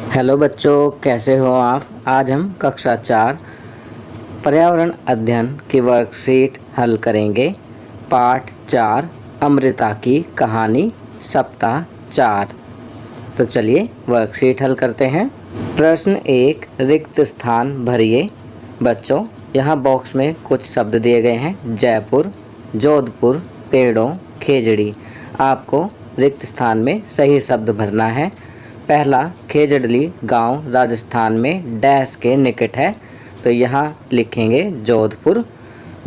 Hello बच्चों, कैसे हो आप। आज हम कक्षा 4 पर्यावरण अध्ययन की वर्कशीट हल करेंगे। पाठ 4 अमृता की कहानी, सप्ताह 4। तो चलिए वर्कशीट हल करते हैं। प्रश्न 1, रिक्त स्थान भरिए। बच्चों, यहाँ बॉक्स में कुछ शब्द दिए गए हैं। जयपुर, जोधपुर, पेड़ों, खेजड़ी। आपको रिक्त स्थान में सही शब्द भरना है। पहला, खेजड़ली गांव राजस्थान में डैश के निकट है, तो यहाँ लिखेंगे जोधपुर।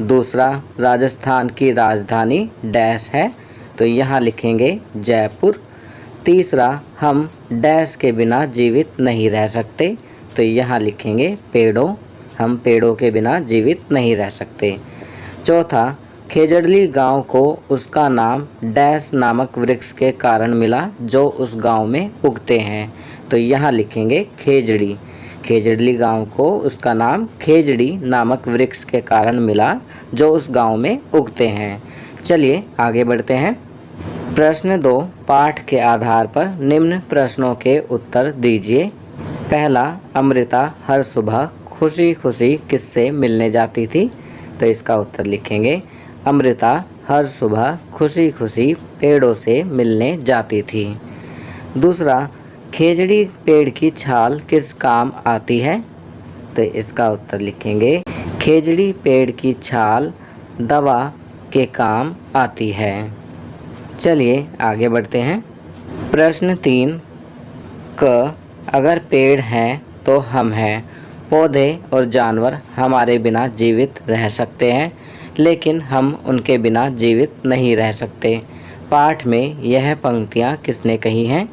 दूसरा, राजस्थान की राजधानी डैश है, तो यहाँ लिखेंगे जयपुर। तीसरा, हम डैश के बिना जीवित नहीं रह सकते, तो यहाँ लिखेंगे पेड़ों। हम पेड़ों के बिना जीवित नहीं रह सकते। चौथा, खेजड़ली गांव को उसका नाम डैश नामक वृक्ष के कारण मिला जो उस गांव में उगते हैं, तो यहाँ लिखेंगे खेजड़ी। खेजड़ली गांव को उसका नाम खेजड़ी नामक वृक्ष के कारण मिला जो उस गांव में उगते हैं। चलिए आगे बढ़ते हैं। प्रश्न 2, पाठ के आधार पर निम्न प्रश्नों के उत्तर दीजिए। पहला, अमृता हर सुबह खुशी खुशी किससे मिलने जाती थी, तो इसका उत्तर लिखेंगे अमृता हर सुबह खुशी खुशी पेड़ों से मिलने जाती थी। दूसरा, खेजड़ी पेड़ की छाल किस काम आती है, तो इसका उत्तर लिखेंगे खेजड़ी पेड़ की छाल दवा के काम आती है। चलिए आगे बढ़ते हैं। प्रश्न 3 क, अगर पेड़ हैं तो हम हैं। पौधे और जानवर हमारे बिना जीवित रह सकते हैं, लेकिन हम उनके बिना जीवित नहीं रह सकते। पाठ में यह पंक्तियाँ किसने कही हैं,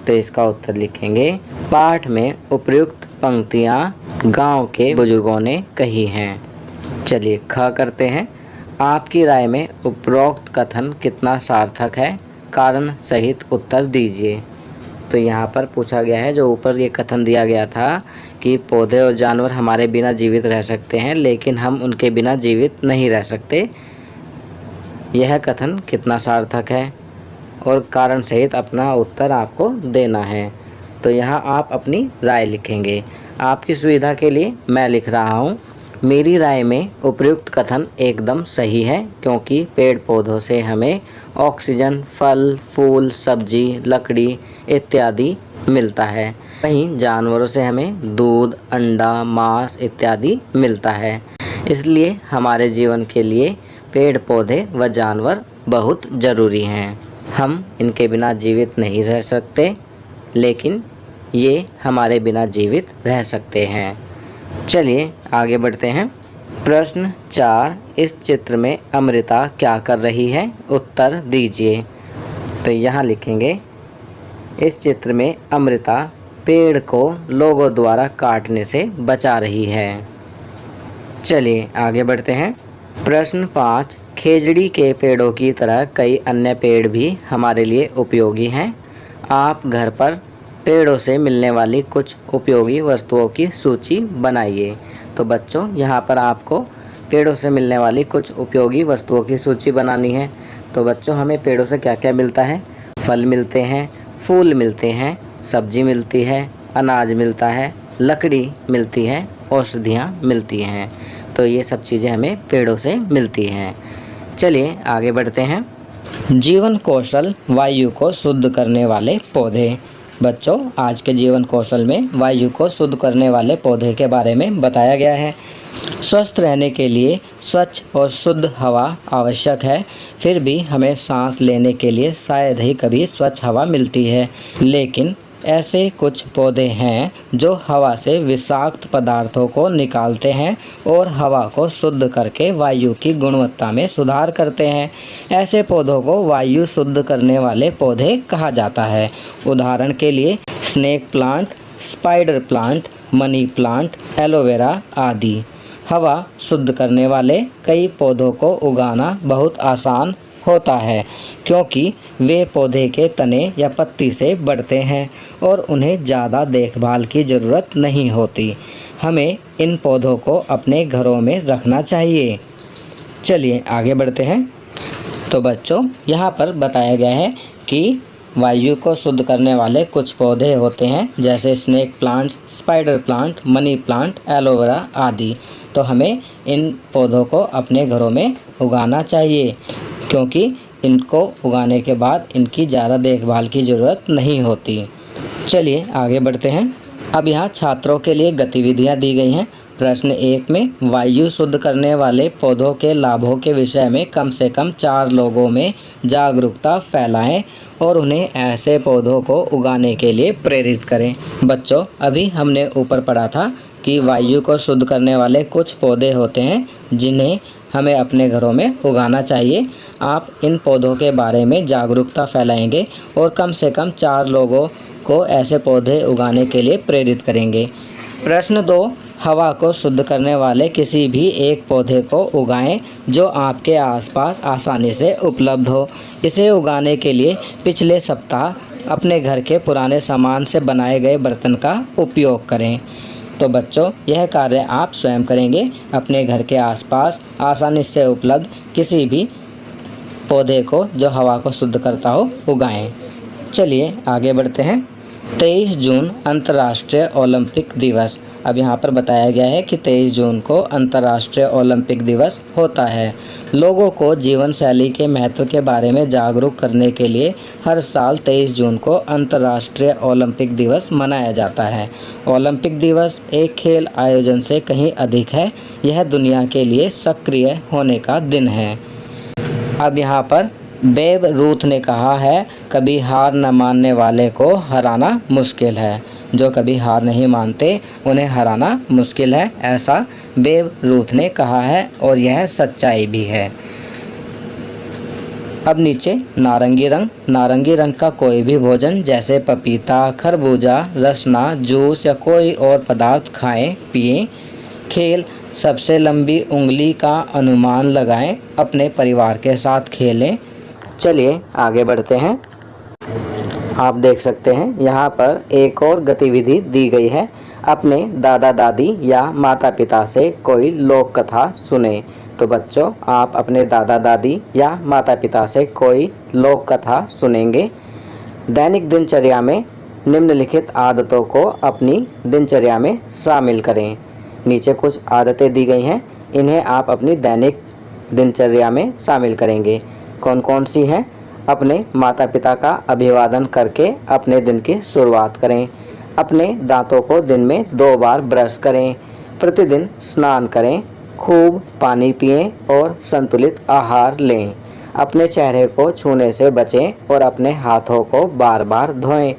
तो इसका उत्तर लिखेंगे पाठ में उपर्युक्त पंक्तियाँ गांव के बुजुर्गों ने कही हैं। चलिए ख करते हैं। आपकी राय में उपरोक्त कथन कितना सार्थक है, कारण सहित उत्तर दीजिए। तो यहाँ पर पूछा गया है, जो ऊपर ये कथन दिया गया था कि पौधे और जानवर हमारे बिना जीवित रह सकते हैं, लेकिन हम उनके बिना जीवित नहीं रह सकते, यह कथन कितना सार्थक है, और कारण सहित अपना उत्तर आपको देना है। तो यहाँ आप अपनी राय लिखेंगे। आपकी सुविधा के लिए मैं लिख रहा हूँ, मेरी राय में उपर्युक्त कथन एकदम सही है, क्योंकि पेड़ पौधों से हमें ऑक्सीजन, फल, फूल, सब्जी, लकड़ी इत्यादि मिलता है। वहीं जानवरों से हमें दूध, अंडा, मांस इत्यादि मिलता है। इसलिए हमारे जीवन के लिए पेड़ पौधे व जानवर बहुत ज़रूरी हैं। हम इनके बिना जीवित नहीं रह सकते, लेकिन ये हमारे बिना जीवित रह सकते हैं। चलिए आगे बढ़ते हैं। प्रश्न 4, इस चित्र में अमृता क्या कर रही है, उत्तर दीजिए। तो यहाँ लिखेंगे इस चित्र में अमृता पेड़ को लोगों द्वारा काटने से बचा रही है। चलिए आगे बढ़ते हैं। प्रश्न 5, खेजड़ी के पेड़ों की तरह कई अन्य पेड़ भी हमारे लिए उपयोगी हैं। आप घर पर पेड़ों से मिलने वाली कुछ उपयोगी वस्तुओं की सूची बनाइए। तो बच्चों, यहाँ पर आपको पेड़ों से मिलने वाली कुछ उपयोगी वस्तुओं की सूची बनानी है। तो बच्चों, हमें पेड़ों से क्या क्या मिलता है, फल मिलते हैं, फूल मिलते हैं, सब्जी मिलती है, अनाज मिलता है, लकड़ी मिलती है, औषधियाँ मिलती हैं। तो ये सब चीज़ें हमें पेड़ों से मिलती हैं। चलिए आगे बढ़ते हैं। जीवन कौशल, वायु को शुद्ध करने वाले पौधे। बच्चों, आज के जीवन कौशल में वायु को शुद्ध करने वाले पौधे के बारे में बताया गया है। स्वस्थ रहने के लिए स्वच्छ और शुद्ध हवा आवश्यक है, फिर भी हमें सांस लेने के लिए शायद ही कभी स्वच्छ हवा मिलती है। लेकिन ऐसे कुछ पौधे हैं जो हवा से विषाक्त पदार्थों को निकालते हैं और हवा को शुद्ध करके वायु की गुणवत्ता में सुधार करते हैं। ऐसे पौधों को वायु शुद्ध करने वाले पौधे कहा जाता है। उदाहरण के लिए snake plant, spider plant, money plant, aloe vera आदि। हवा शुद्ध करने वाले कई पौधों को उगाना बहुत आसान होता है, क्योंकि वे पौधे के तने या पत्ती से बढ़ते हैं और उन्हें ज़्यादा देखभाल की ज़रूरत नहीं होती। हमें इन पौधों को अपने घरों में रखना चाहिए। चलिए आगे बढ़ते हैं। तो बच्चों, यहाँ पर बताया गया है कि वायु को शुद्ध करने वाले कुछ पौधे होते हैं, जैसे snake plant, spider plant, money plant, aloe vera आदि। तो हमें इन पौधों को अपने घरों में उगाना चाहिए, क्योंकि इनको उगाने के बाद इनकी ज़्यादा देखभाल की ज़रूरत नहीं होती। चलिए आगे बढ़ते हैं। अब यहाँ छात्रों के लिए गतिविधियाँ दी गई हैं। प्रश्न 1 में वायु शुद्ध करने वाले पौधों के लाभों के विषय में कम से कम 4 लोगों में जागरूकता फैलाएं और उन्हें ऐसे पौधों को उगाने के लिए प्रेरित करें। बच्चों, अभी हमने ऊपर पढ़ा था कि वायु को शुद्ध करने वाले कुछ पौधे होते हैं जिन्हें हमें अपने घरों में उगाना चाहिए। आप इन पौधों के बारे में जागरूकता फैलाएंगे और कम से कम 4 लोगों को ऐसे पौधे उगाने के लिए प्रेरित करेंगे। प्रश्न 2, हवा को शुद्ध करने वाले किसी भी एक पौधे को उगाएं जो आपके आसपास आसानी से उपलब्ध हो। इसे उगाने के लिए पिछले सप्ताह अपने घर के पुराने सामान से बनाए गए बर्तन का उपयोग करें। तो बच्चों, यह कार्य आप स्वयं करेंगे। अपने घर के आसपास आसानी से उपलब्ध किसी भी पौधे को जो हवा को शुद्ध करता हो उगाएं। चलिए आगे बढ़ते हैं। 23 जून अंतर्राष्ट्रीय ओलंपिक दिवस। अब यहाँ पर बताया गया है कि 23 जून को अंतर्राष्ट्रीय ओलंपिक दिवस होता है। लोगों को जीवन शैली के महत्व के बारे में जागरूक करने के लिए हर साल 23 जून को अंतर्राष्ट्रीय ओलंपिक दिवस मनाया जाता है। ओलंपिक दिवस एक खेल आयोजन से कहीं अधिक है। यह दुनिया के लिए सक्रिय होने का दिन है। अब यहाँ पर बेब रूथ ने कहा है, कभी हार न मानने वाले को हराना मुश्किल है। जो कभी हार नहीं मानते उन्हें हराना मुश्किल है, ऐसा बेब रूथ ने कहा है और यह सच्चाई भी है। अब नीचे नारंगी रंग। नारंगी रंग का कोई भी भोजन जैसे पपीता, खरबूजा, रसना, जूस या कोई और पदार्थ खाएं पिएं। खेल सबसे लंबी उंगली का अनुमान लगाएं। अपने परिवार के साथ खेलें। चलिए आगे बढ़ते हैं। आप देख सकते हैं यहाँ पर एक और गतिविधि दी गई है। अपने दादा दादी या माता पिता से कोई लोक कथा सुने। तो बच्चों, आप अपने दादा दादी या माता पिता से कोई लोक कथा सुनेंगे। दैनिक दिनचर्या में निम्नलिखित आदतों को अपनी दिनचर्या में शामिल करें। नीचे कुछ आदतें दी गई हैं, इन्हें आप अपनी दैनिक दिनचर्या में शामिल करेंगे। कौन कौन सी हैं? अपने माता पिता का अभिवादन करके अपने दिन की शुरुआत करें। अपने दांतों को दिन में 2 बार ब्रश करें। प्रतिदिन स्नान करें। खूब पानी पिएं और संतुलित आहार लें। अपने चेहरे को छूने से बचें और अपने हाथों को बार बार धोएं।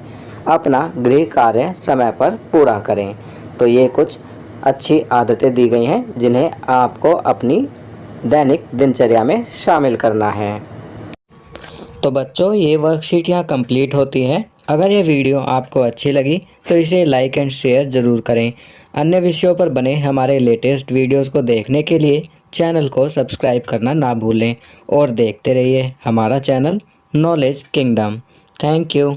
अपना गृह कार्य समय पर पूरा करें। तो ये कुछ अच्छी आदतें दी गई हैं जिन्हें आपको अपनी दैनिक दिनचर्या में शामिल करना है। तो बच्चों, ये वर्कशीट यहाँ कंप्लीट होती है। अगर ये वीडियो आपको अच्छी लगी तो इसे लाइक एंड शेयर ज़रूर करें। अन्य विषयों पर बने हमारे लेटेस्ट वीडियोस को देखने के लिए चैनल को सब्सक्राइब करना ना भूलें और देखते रहिए हमारा channel knowledge kingdom. Thank you.